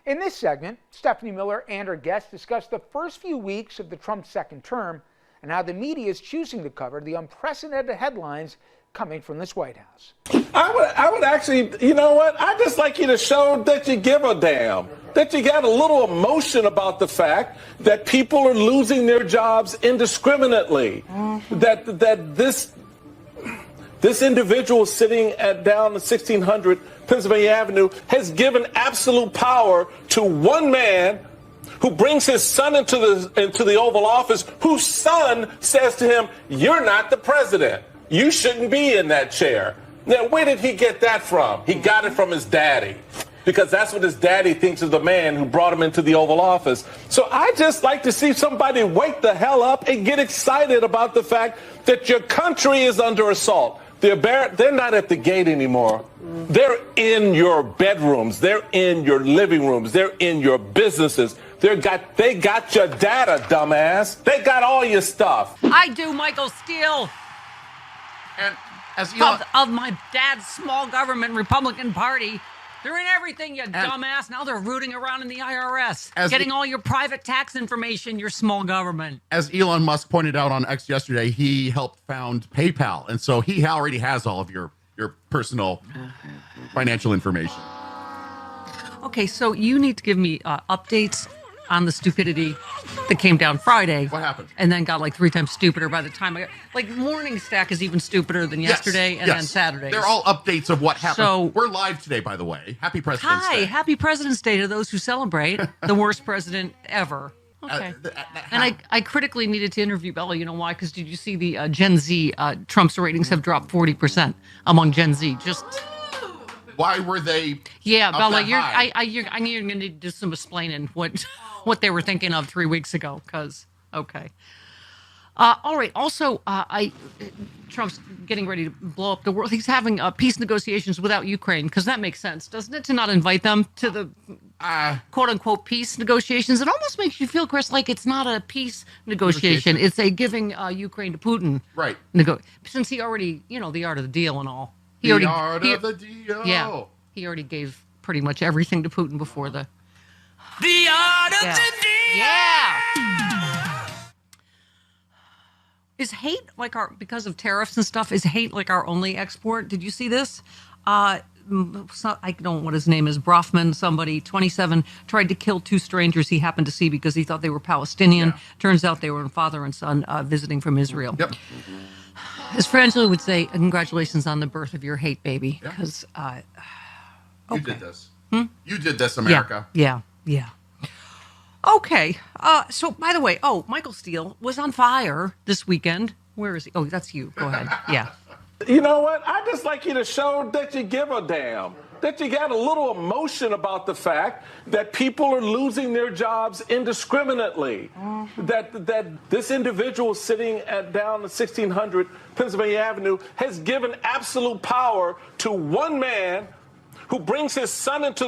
In this segment, Stephanie Miller and her guests discuss the first few weeks of the Trump second term and how the media is choosing to cover the unprecedented headlines coming from this White House. I would actually, you know what? I'd just like you to show that you give a damn, that you got a little emotion about the fact that people are losing their jobs indiscriminately, that this individual sitting down at 1600 Pennsylvania Avenue has given absolute power to one man who brings his son into the Oval Office, whose son says to him, "You're not the president. You shouldn't be in that chair." Now, where did he get that from? He got it from his daddy, because that's what his daddy thinks is the man who brought him into the Oval Office. So I just like to see somebody wake the hell up and get excited about the fact that your country is under assault. They're not at the gate anymore. They're in your bedrooms. They're in your living rooms. They're in your businesses. They got your data, dumbass. They got all your stuff. I do, Michael Steele. And as Elon, of my dad's small government Republican Party. They're in everything, you dumbass. Now they're rooting around in the IRS, getting all your private tax information, your small government. As Elon Musk pointed out on X yesterday, he helped found PayPal. And so he already has all of your personal financial information. Okay, so you need to give me updates on the stupidity that came down Friday. What happened? And then got like 3 times stupider by the time I got, like, morning stack is even stupider than yesterday and then Saturday. They're all updates of what happened. So, we're live today, by the way. Happy President's Day. Hi, happy President's Day to those who celebrate the worst president ever. Okay. And I critically needed to interview Bella. You know why? Because did you see the Gen Z, Trump's ratings have dropped 40% among Gen Z. Just... Why were they? Yeah, Bella, you're going to need to do some explaining what they were thinking of 3 weeks ago. Because okay, all right. Also, Trump's getting ready to blow up the world. He's having peace negotiations without Ukraine, because that makes sense, doesn't it? To not invite them to the quote unquote peace negotiations. It almost makes you feel, Chris, like it's not a peace negotiation. It's a giving Ukraine to Putin. Right. Since he already, the art of the deal and all. Art of the deal. Yeah, he already gave pretty much everything to Putin before the art of the deal. Yeah. Is hate because of tariffs and stuff? Is hate like our only export? Did you see this? I don't know what his name is. Brofman, somebody, 27, tried to kill 2 strangers he happened to see because he thought they were Palestinian. Yeah. Turns out they were a father and son visiting from Israel. Yep. As Frangela would say, congratulations on the birth of your hate baby. Because you did this. You did this, America. Yeah. Okay. So, by the way, Michael Steele was on fire this weekend. Where is he? Oh, that's you. Go ahead. Yeah. You know what? I'd just like you to show that you give a damn, that you got a little emotion about the fact that people are losing their jobs indiscriminately, that this individual sitting down at 1600 Pennsylvania Avenue has given absolute power to one man who brings his son into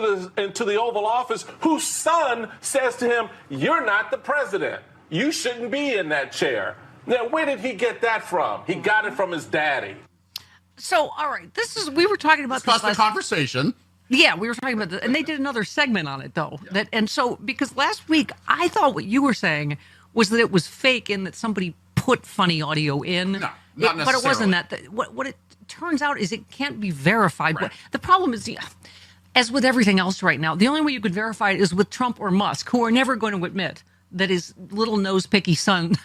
the Oval Office, whose son says to him, "You're not the president. You shouldn't be in that chair." Now, where did he get that from? He got it from his daddy. So, all right, we were talking about this last conversation. Yeah, we were talking about this, and they did another segment on it, though. Yeah. Because last week, I thought what you were saying was that it was fake in that somebody put funny audio in. No, not necessarily. But it wasn't that. What it turns out is it can't be verified. Right. The problem is, as with everything else right now, the only way you could verify it is with Trump or Musk, who are never going to admit that his little nose-picky son...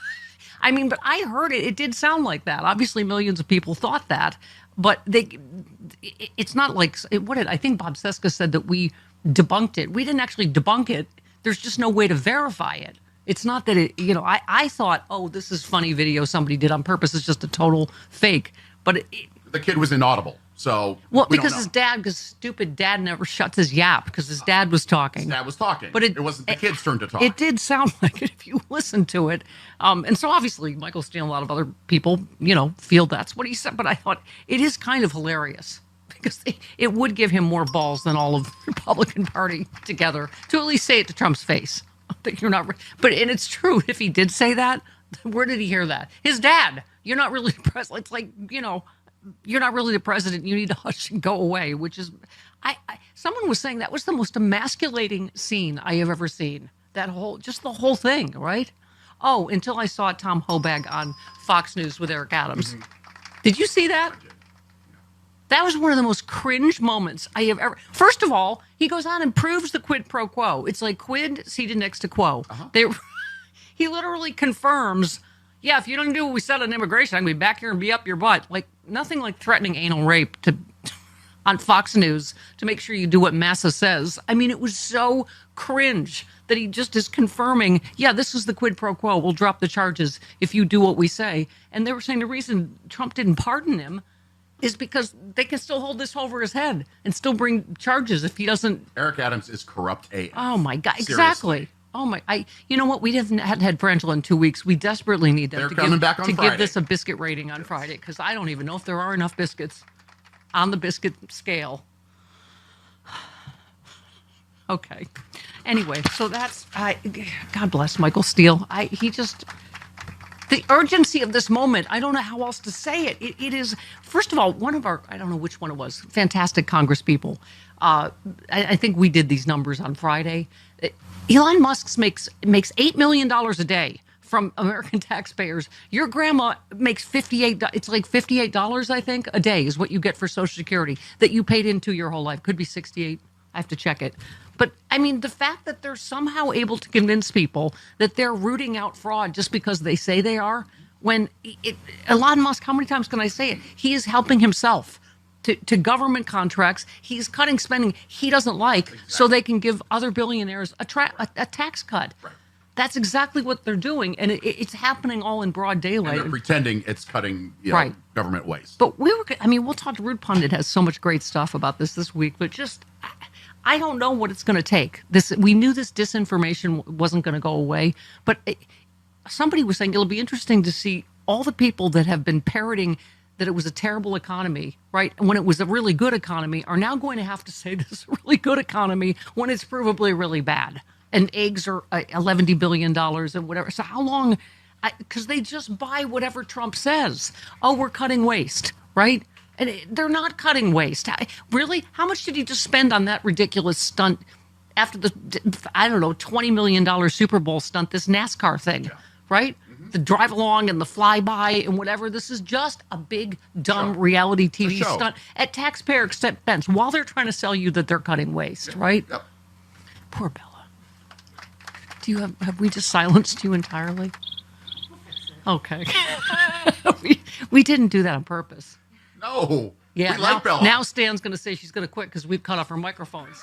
I mean, but I heard it. It did sound like that. Obviously, millions of people thought that. But it's not like, I think Bob Cesca said that we debunked it. We didn't actually debunk it. There's just no way to verify it. It's not that I thought, this is funny video somebody did on purpose. It's just a total fake. But the kid was inaudible. So because his stupid dad never shuts his yap because his dad was talking. His dad was talking. But it wasn't the kid's turn to talk. It did sound like it if you listen to it. And so obviously Michael Steele and a lot of other people, feel that's what he said. But I thought it is kind of hilarious because it would give him more balls than all of the Republican Party together to at least say it to Trump's face. That you're not. And it's true. If he did say that, where did he hear that? His dad. You're not really president. It's like, you're not really the president. You need to hush and go away, which is, someone was saying that was the most emasculating scene I have ever seen. Just the whole thing, right? Oh, until I saw Tom Hobag on Fox News with Eric Adams. Mm-hmm. Did you see that? That was one of the most cringe moments I have ever. First of all, he goes on and proves the quid pro quo. It's like quid seated next to quo. Uh-huh. He literally confirms, yeah, if you don't do what we said on immigration, I'm going to be back here and be up your butt. Like, nothing like threatening anal rape on Fox News to make sure you do what Massa says. I mean, it was so cringe that he just is confirming, yeah, this is the quid pro quo. We'll drop the charges if you do what we say. And they were saying the reason Trump didn't pardon him is because they can still hold this over his head and still bring charges if he doesn't. Eric Adams is corrupt AF. Oh my God! Seriously. Exactly. Oh my! You know what? We hadn't had Frangela in 2 weeks. We desperately need them to give this a biscuit rating on Friday, because I don't even know if there are enough biscuits on the biscuit scale. Okay. Anyway, so that's God bless Michael Steele. The urgency of this moment, I don't know how else to say it. It is, first of all, one of our, I don't know which one it was, fantastic Congress people. I think we did these numbers on Friday. Elon Musk makes $8 million a day from American taxpayers. Your grandma makes $58, I think, a day is what you get for Social Security that you paid into your whole life. Could be 68. I have to check it. But, I mean, the fact that they're somehow able to convince people that they're rooting out fraud just because they say they are, when Elon Musk, how many times can I say it? He is helping himself to government contracts. He's cutting spending he doesn't like so they can give other billionaires a tax cut. Right. That's exactly what they're doing, and it's happening all in broad daylight. And they're pretending it's cutting government waste. But we'll talk to Rude Pundit has so much great stuff about this week, but just... I don't know what it's going to take. We knew this disinformation wasn't going to go away, but somebody was saying it'll be interesting to see all the people that have been parroting that it was a terrible economy, right? And when it was a really good economy, are now going to have to say this is a really good economy when it's provably really bad. And eggs are $11 billion and whatever. So how long? Because they just buy whatever Trump says. Oh, we're cutting waste, right? And they're not cutting waste. Really? How much did he just spend on that ridiculous stunt after the, $20 million Super Bowl stunt, this NASCAR thing, right? Mm-hmm. The drive along and the flyby and whatever. This is just a big, dumb reality TV stunt at taxpayer expense while they're trying to sell you that they're cutting waste, right? Yep. Poor Bella. Have we just silenced you entirely? Okay. we didn't do that on purpose. No. Yeah. We like Bella. Now Stan's going to say she's going to quit because we've cut off her microphones.